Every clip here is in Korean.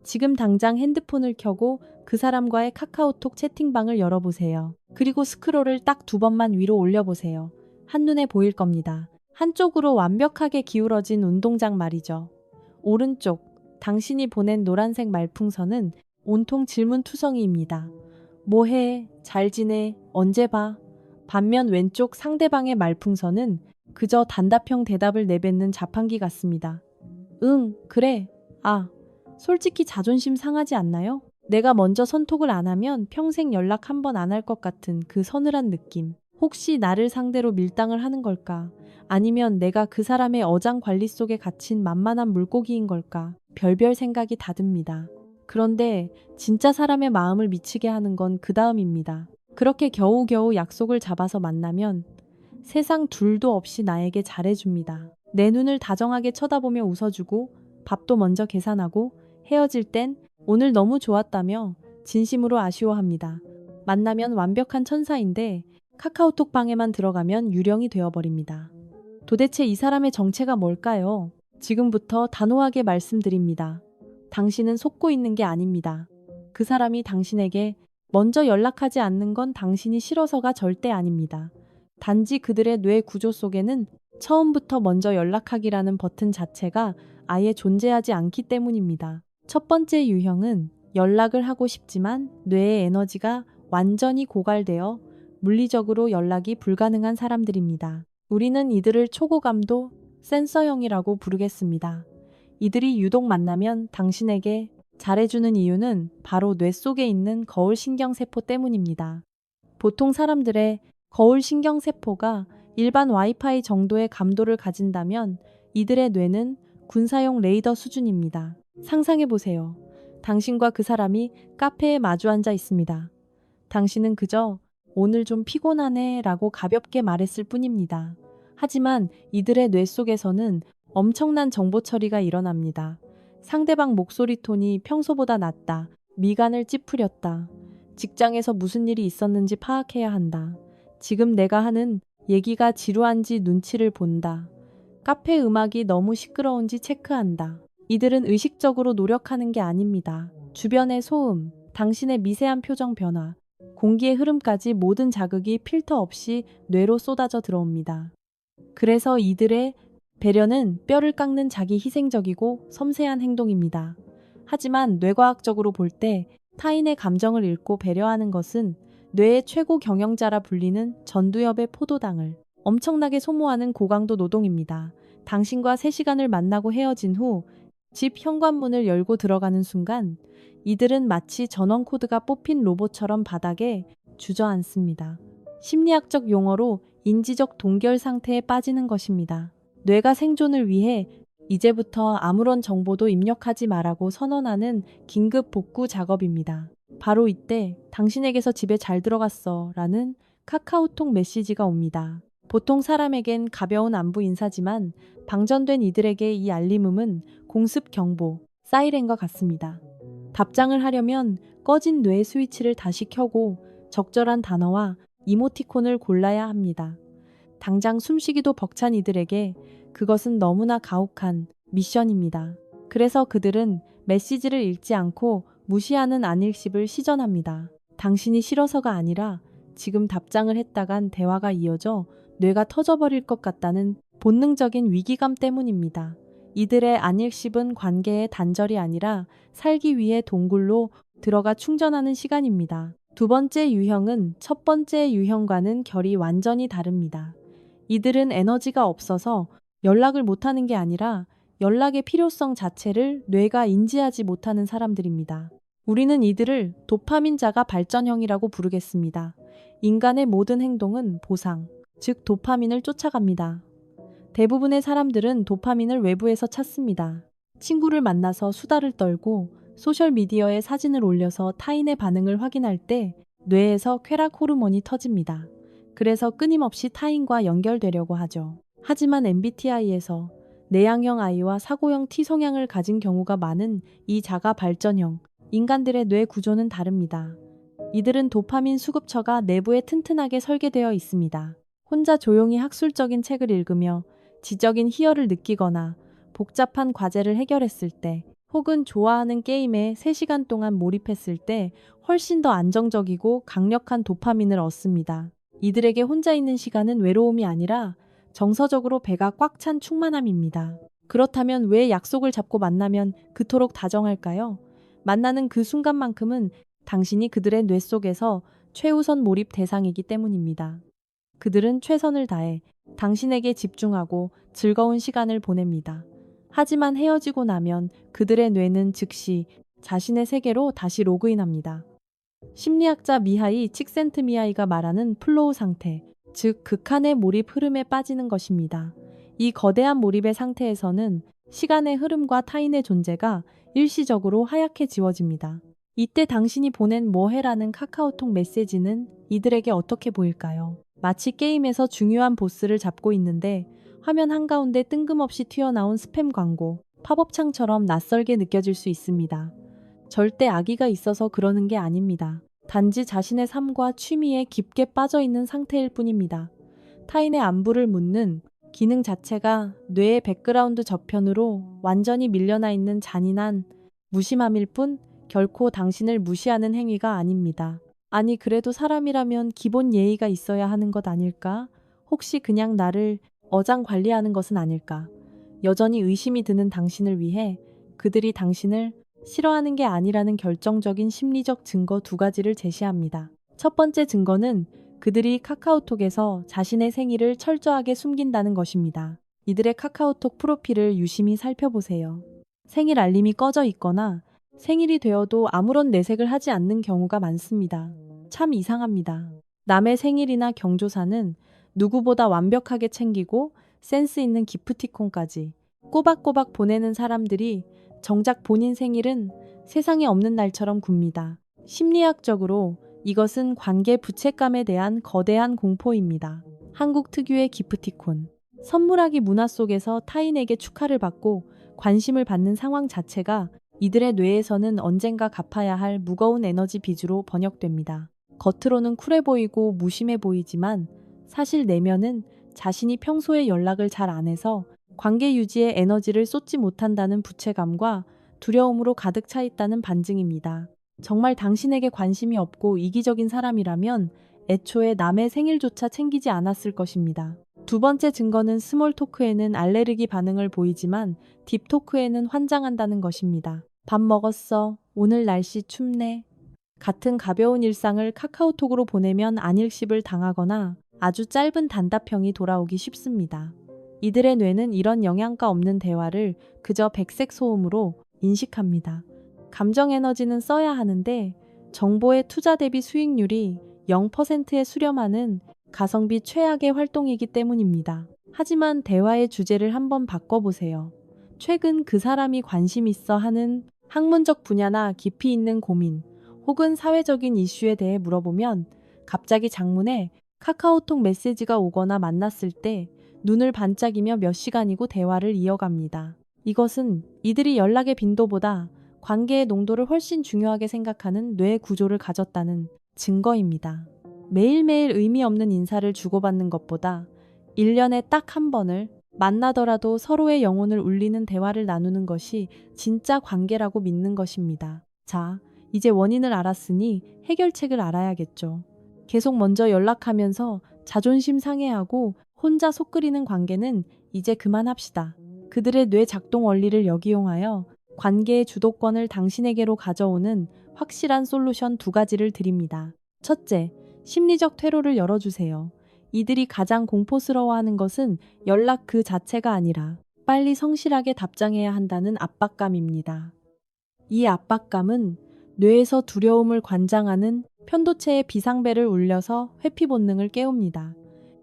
지금 당장 핸드폰을 켜고 그 사람과의 카카오톡 채팅방을 열어보세요. 그리고 스크롤을 딱 2번만 위로 올려보세요. 한눈에 보일 겁니다. 한쪽으로 완벽하게 기울어진 운동장 말이죠. 오른쪽, 당신이 보낸 노란색 말풍선은 온통 질문투성이입니다. 뭐해? 잘 지내? 언제 봐? 반면 왼쪽 상대방의 말풍선은 그저 단답형 대답을 내뱉는 자판기 같습니다. 응, 그래. 아, 솔직히 자존심 상하지 않나요? 내가 먼저 선톡을 안 하면 평생 연락 한 번 안 할 것 같은 그 서늘한 느낌. 혹시 나를 상대로 밀당을 하는 걸까? 아니면 내가 그 사람의 어장 관리 속에 갇힌 만만한 물고기인 걸까? 별별 생각이 다 듭니다. 그런데 진짜 사람의 마음을 미치게 하는 건 그 다음입니다. 그렇게 겨우겨우 약속을 잡아서 만나면 세상 둘도 없이 나에게 잘해줍니다. 내 눈을 다정하게 쳐다보며 웃어주고 밥도 먼저 계산하고 헤어질 땐 오늘 너무 좋았다며 진심으로 아쉬워합니다. 만나면 완벽한 천사인데 카카오톡 방에만 들어가면 유령이 되어버립니다. 도대체 이 사람의 정체가 뭘까요? 지금부터 단호하게 말씀드립니다. 당신은 속고 있는 게 아닙니다. 그 사람이 당신에게 먼저 연락하지 않는 건 당신이 싫어서가 절대 아닙니다. 단지 그들의 뇌 구조 속에는 처음부터 먼저 연락하기라는 버튼 자체가 아예 존재하지 않기 때문입니다. 첫 번째 유형은 연락을 하고 싶지만 뇌의 에너지가 완전히 고갈되어 물리적으로 연락이 불가능한 사람들입니다. 우리는 이들을 초고감도 센서형이라고 부르겠습니다. 이들이 유독 만나면 당신에게 잘해주는 이유는 바로 뇌 속에 있는 거울 신경세포 때문입니다. 보통 사람들의 거울 신경세포가 일반 와이파이 정도의 감도를 가진다면 이들의 뇌는 군사용 레이더 수준입니다. 상상해보세요. 당신과 그 사람이 카페에 마주 앉아 있습니다. 당신은 그저 오늘 좀 피곤하네 라고 가볍게 말했을 뿐입니다. 하지만 이들의 뇌 속에서는 엄청난 정보 처리가 일어납니다. 상대방 목소리 톤이 평소보다 낮다. 미간을 찌푸렸다. 직장에서 무슨 일이 있었는지 파악해야 한다. 지금 내가 하는 얘기가 지루한지 눈치를 본다. 카페 음악이 너무 시끄러운지 체크한다. 이들은 의식적으로 노력하는 게 아닙니다. 주변의 소음, 당신의 미세한 표정 변화, 공기의 흐름까지 모든 자극이 필터 없이 뇌로 쏟아져 들어옵니다. 그래서 이들의 배려는 뼈를 깎는 자기 희생적이고 섬세한 행동입니다. 하지만 뇌과학적으로 볼 때 타인의 감정을 읽고 배려하는 것은 뇌의 최고 경영자라 불리는 전두엽의 포도당을 엄청나게 소모하는 고강도 노동입니다. 당신과 3시간을 만나고 헤어진 후 집 현관문을 열고 들어가는 순간 이들은 마치 전원 코드가 뽑힌 로봇처럼 바닥에 주저앉습니다. 심리학적 용어로 인지적 동결 상태에 빠지는 것입니다. 뇌가 생존을 위해 이제부터 아무런 정보도 입력하지 말라고 선언하는 긴급 복구 작업입니다. 바로 이때 당신에게서 집에 잘 들어갔어 라는 카카오톡 메시지가 옵니다. 보통 사람에겐 가벼운 안부 인사지만 방전된 이들에게 이 알림음은 공습 경보, 사이렌과 같습니다. 답장을 하려면 꺼진 뇌 스위치를 다시 켜고 적절한 단어와 이모티콘을 골라야 합니다. 당장 숨쉬기도 벅찬 이들에게 그것은 너무나 가혹한 미션입니다. 그래서 그들은 메시지를 읽지 않고 무시하는 안일십을 시전합니다. 당신이 싫어서가 아니라 지금 답장을 했다간 대화가 이어져 뇌가 터져버릴 것 같다는 본능적인 위기감 때문입니다. 이들의 안일십은 관계의 단절이 아니라 살기 위해 동굴로 들어가 충전하는 시간입니다. 두 번째 유형은 첫 번째 유형과는 결이 완전히 다릅니다. 이들은 에너지가 없어서 연락을 못하는 게 아니라 연락의 필요성 자체를 뇌가 인지하지 못하는 사람들입니다. 우리는 이들을 도파민 자가 발전형이라고 부르겠습니다. 인간의 모든 행동은 보상, 즉 도파민을 쫓아갑니다. 대부분의 사람들은 도파민을 외부에서 찾습니다. 친구를 만나서 수다를 떨고 소셜미디어에 사진을 올려서 타인의 반응을 확인할 때 뇌에서 쾌락 호르몬이 터집니다. 그래서 끊임없이 타인과 연결되려고 하죠. 하지만 MBTI에서 내향형 I와 사고형 T 성향을 가진 경우가 많은 이 자가 발전형 인간들의 뇌 구조는 다릅니다. 이들은 도파민 수급처가 내부에 튼튼하게 설계되어 있습니다. 혼자 조용히 학술적인 책을 읽으며 지적인 희열을 느끼거나 복잡한 과제를 해결했을 때 혹은 좋아하는 게임에 3시간 동안 몰입했을 때 훨씬 더 안정적이고 강력한 도파민을 얻습니다. 이들에게 혼자 있는 시간은 외로움이 아니라 정서적으로 배가 꽉 찬 충만함입니다. 그렇다면 왜 약속을 잡고 만나면 그토록 다정할까요? 만나는 그 순간만큼은 당신이 그들의 뇌 속에서 최우선 몰입 대상이기 때문입니다. 그들은 최선을 다해 당신에게 집중하고 즐거운 시간을 보냅니다. 하지만 헤어지고 나면 그들의 뇌는 즉시 자신의 세계로 다시 로그인합니다. 심리학자 미하이 칙센트미하이가 말하는 플로우 상태, 즉 극한의 몰입 흐름에 빠지는 것입니다. 이 거대한 몰입의 상태에서는 시간의 흐름과 타인의 존재가 일시적으로 하얗게 지워집니다. 이때 당신이 보낸 뭐 해라는 카카오톡 메시지는 이들에게 어떻게 보일까요? 마치 게임에서 중요한 보스를 잡고 있는데 화면 한가운데 뜬금없이 튀어나온 스팸 광고, 팝업창처럼 낯설게 느껴질 수 있습니다. 절대 악의가 있어서 그러는 게 아닙니다. 단지 자신의 삶과 취미에 깊게 빠져 있는 상태일 뿐입니다. 타인의 안부를 묻는 기능 자체가 뇌의 백그라운드 저편으로 완전히 밀려나 있는 잔인한 무심함일 뿐 결코 당신을 무시하는 행위가 아닙니다. 아니, 그래도 사람이라면 기본 예의가 있어야 하는 것 아닐까? 혹시 그냥 나를 어장 관리하는 것은 아닐까? 여전히 의심이 드는 당신을 위해 그들이 당신을 싫어하는 게 아니라는 결정적인 심리적 증거 2가지를 제시합니다. 첫 번째 증거는 그들이 카카오톡에서 자신의 생일을 철저하게 숨긴다는 것입니다. 이들의 카카오톡 프로필을 유심히 살펴보세요. 생일 알림이 꺼져 있거나 생일이 되어도 아무런 내색을 하지 않는 경우가 많습니다. 참 이상합니다. 남의 생일이나 경조사는 누구보다 완벽하게 챙기고 센스 있는 기프티콘까지 꼬박꼬박 보내는 사람들이 정작 본인 생일은 세상에 없는 날처럼 굽니다. 심리학적으로 이것은 관계 부채감에 대한 거대한 공포입니다. 한국 특유의 기프티콘. 선물하기 문화 속에서 타인에게 축하를 받고 관심을 받는 상황 자체가 이들의 뇌에서는 언젠가 갚아야 할 무거운 에너지 빚으로 번역됩니다. 겉으로는 쿨해 보이고 무심해 보이지만 사실 내면은 자신이 평소에 연락을 잘 안 해서 관계 유지에 에너지를 쏟지 못한다는 부채감과 두려움으로 가득 차 있다는 반증입니다. 정말 당신에게 관심이 없고 이기적인 사람이라면 애초에 남의 생일조차 챙기지 않았을 것입니다. 2번째 증거는 스몰 토크에는 알레르기 반응을 보이지만 딥 토크에는 환장한다는 것입니다. 밥 먹었어? 오늘 날씨 춥네? 같은 가벼운 일상을 카카오톡으로 보내면 안일십을 당하거나 아주 짧은 단답형이 돌아오기 쉽습니다. 이들의 뇌는 이런 영양가 없는 대화를 그저 백색 소음으로 인식합니다. 감정 에너지는 써야 하는데 정보의 투자 대비 수익률이 0%에 수렴하는 가성비 최악의 활동이기 때문입니다. 하지만 대화의 주제를 한번 바꿔보세요. 최근 그 사람이 관심 있어 하는 학문적 분야나 깊이 있는 고민 혹은 사회적인 이슈에 대해 물어보면 갑자기 장문에 카카오톡 메시지가 오거나 만났을 때 눈을 반짝이며 몇 시간이고 대화를 이어갑니다. 이것은 이들이 연락의 빈도보다 관계의 농도를 훨씬 중요하게 생각하는 뇌 구조를 가졌다는 증거입니다. 매일매일 의미 없는 인사를 주고받는 것보다 1년에 딱 한 번을 만나더라도 서로의 영혼을 울리는 대화를 나누는 것이 진짜 관계라고 믿는 것입니다. 자, 이제 원인을 알았으니 해결책을 알아야겠죠. 계속 먼저 연락하면서 자존심 상해하고 혼자 속 끓이는 관계는 이제 그만합시다. 그들의 뇌 작동 원리를 역이용하여 관계의 주도권을 당신에게로 가져오는 확실한 솔루션 2가지를 드립니다. 첫째, 심리적 퇴로를 열어주세요. 이들이 가장 공포스러워하는 것은 연락 그 자체가 아니라 빨리 성실하게 답장해야 한다는 압박감입니다. 이 압박감은 뇌에서 두려움을 관장하는 편도체의 비상벨을 울려서 회피 본능을 깨웁니다.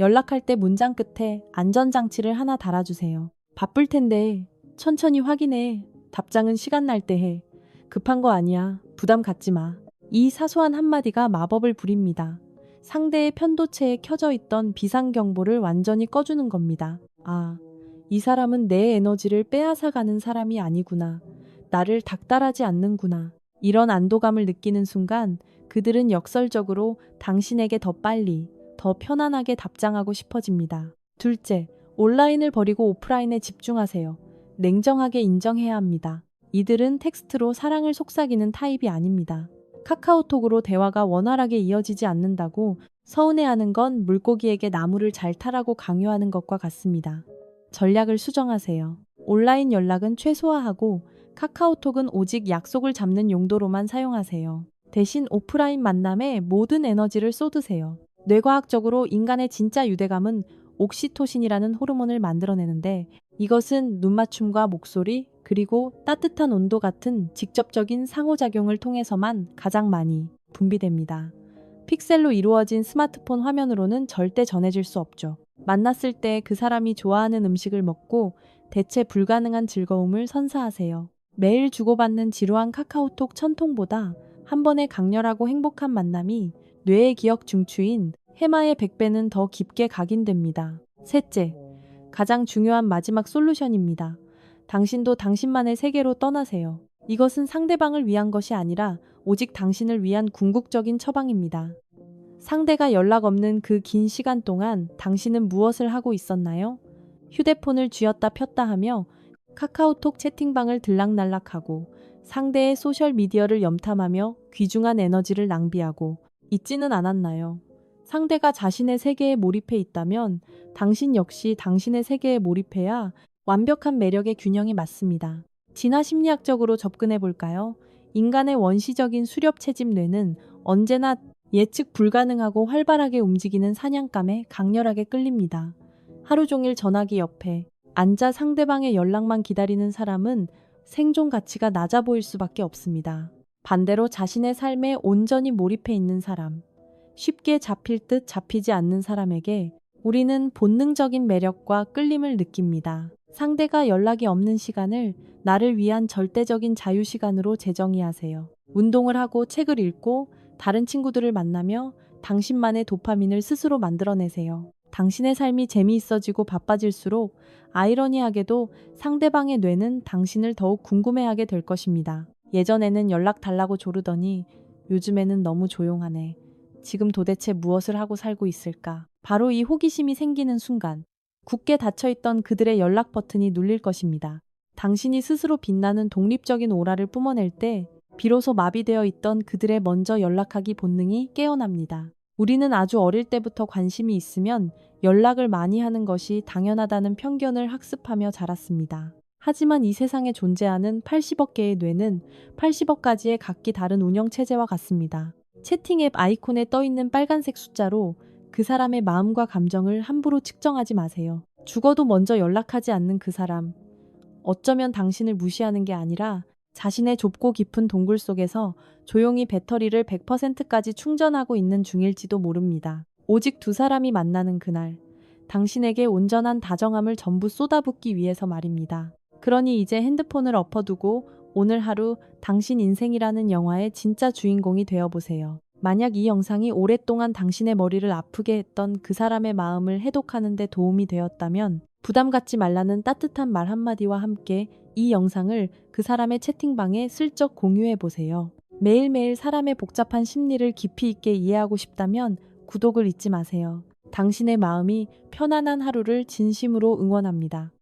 연락할 때 문장 끝에 안전장치를 하나 달아주세요. 바쁠 텐데 천천히 확인해. 답장은 시간 날 때 해. 급한 거 아니야. 부담 갖지 마. 이 사소한 한마디가 마법을 부립니다. 상대의 편도체에 켜져 있던 비상경보를 완전히 꺼주는 겁니다. 아, 이 사람은 내 에너지를 빼앗아가는 사람이 아니구나. 나를 닥달하지 않는구나. 이런 안도감을 느끼는 순간 그들은 역설적으로 당신에게 더 빨리, 더 편안하게 답장하고 싶어집니다. 둘째, 온라인을 버리고 오프라인에 집중하세요. 냉정하게 인정해야 합니다. 이들은 텍스트로 사랑을 속삭이는 타입이 아닙니다. 카카오톡으로 대화가 원활하게 이어지지 않는다고 서운해하는 건 물고기에게 나무를 잘 타라고 강요하는 것과 같습니다. 전략을 수정하세요. 온라인 연락은 최소화하고 카카오톡은 오직 약속을 잡는 용도로만 사용하세요. 대신 오프라인 만남에 모든 에너지를 쏟으세요. 뇌과학적으로 인간의 진짜 유대감은 옥시토신이라는 호르몬을 만들어내는데 이것은 눈맞춤과 목소리, 그리고 따뜻한 온도 같은 직접적인 상호작용을 통해서만 가장 많이 분비됩니다. 픽셀로 이루어진 스마트폰 화면으로는 절대 전해질 수 없죠. 만났을 때 그 사람이 좋아하는 음식을 먹고 대체 불가능한 즐거움을 선사하세요. 매일 주고받는 지루한 카카오톡 1000통보다 한 번의 강렬하고 행복한 만남이 뇌의 기억 중추인 해마의 100배는 더 깊게 각인됩니다. 셋째, 가장 중요한 마지막 솔루션입니다. 당신도 당신만의 세계로 떠나세요. 이것은 상대방을 위한 것이 아니라 오직 당신을 위한 궁극적인 처방입니다. 상대가 연락 없는 그 긴 시간 동안 당신은 무엇을 하고 있었나요? 휴대폰을 쥐었다 폈다 하며 카카오톡 채팅방을 들락날락하고 상대의 소셜미디어를 염탐하며 귀중한 에너지를 낭비하고 있지는 않았나요? 상대가 자신의 세계에 몰입해 있다면 당신 역시 당신의 세계에 몰입해야 완벽한 매력의 균형이 맞습니다. 진화 심리학적으로 접근해 볼까요? 인간의 원시적인 수렵 채집 뇌는 언제나 예측 불가능하고 활발하게 움직이는 사냥감에 강렬하게 끌립니다. 하루 종일 전화기 옆에 앉아 상대방의 연락만 기다리는 사람은 생존 가치가 낮아 보일 수밖에 없습니다. 반대로 자신의 삶에 온전히 몰입해 있는 사람, 쉽게 잡힐 듯 잡히지 않는 사람에게 우리는 본능적인 매력과 끌림을 느낍니다. 상대가 연락이 없는 시간을 나를 위한 절대적인 자유 시간으로 재정의하세요. 운동을 하고 책을 읽고 다른 친구들을 만나며 당신만의 도파민을 스스로 만들어내세요. 당신의 삶이 재미있어지고 바빠질수록 아이러니하게도 상대방의 뇌는 당신을 더욱 궁금해하게 될 것입니다. 예전에는 연락 달라고 조르더니 요즘에는 너무 조용하네. 지금 도대체 무엇을 하고 살고 있을까? 바로 이 호기심이 생기는 순간 굳게 닫혀있던 그들의 연락 버튼이 눌릴 것입니다. 당신이 스스로 빛나는 독립적인 오라를 뿜어낼 때 비로소 마비되어 있던 그들의 먼저 연락하기 본능이 깨어납니다. 우리는 아주 어릴 때부터 관심이 있으면 연락을 많이 하는 것이 당연하다는 편견을 학습하며 자랐습니다. 하지만 이 세상에 존재하는 80억 개의 뇌는 80억 가지의 각기 다른 운영체제와 같습니다. 채팅 앱 아이콘에 떠있는 빨간색 숫자로 그 사람의 마음과 감정을 함부로 측정하지 마세요. 죽어도 먼저 연락하지 않는 그 사람. 어쩌면 당신을 무시하는 게 아니라 자신의 좁고 깊은 동굴 속에서 조용히 배터리를 100%까지 충전하고 있는 중일지도 모릅니다. 오직 두 사람이 만나는 그날, 당신에게 온전한 다정함을 전부 쏟아붓기 위해서 말입니다. 그러니 이제 핸드폰을 엎어두고 오늘 하루 당신 인생이라는 영화의 진짜 주인공이 되어보세요. 만약 이 영상이 오랫동안 당신의 머리를 아프게 했던 그 사람의 마음을 해독하는 데 도움이 되었다면 부담 갖지 말라는 따뜻한 말 한마디와 함께 이 영상을 그 사람의 채팅방에 슬쩍 공유해 보세요. 매일매일 사람의 복잡한 심리를 깊이 있게 이해하고 싶다면 구독을 잊지 마세요. 당신의 마음이 편안한 하루를 진심으로 응원합니다.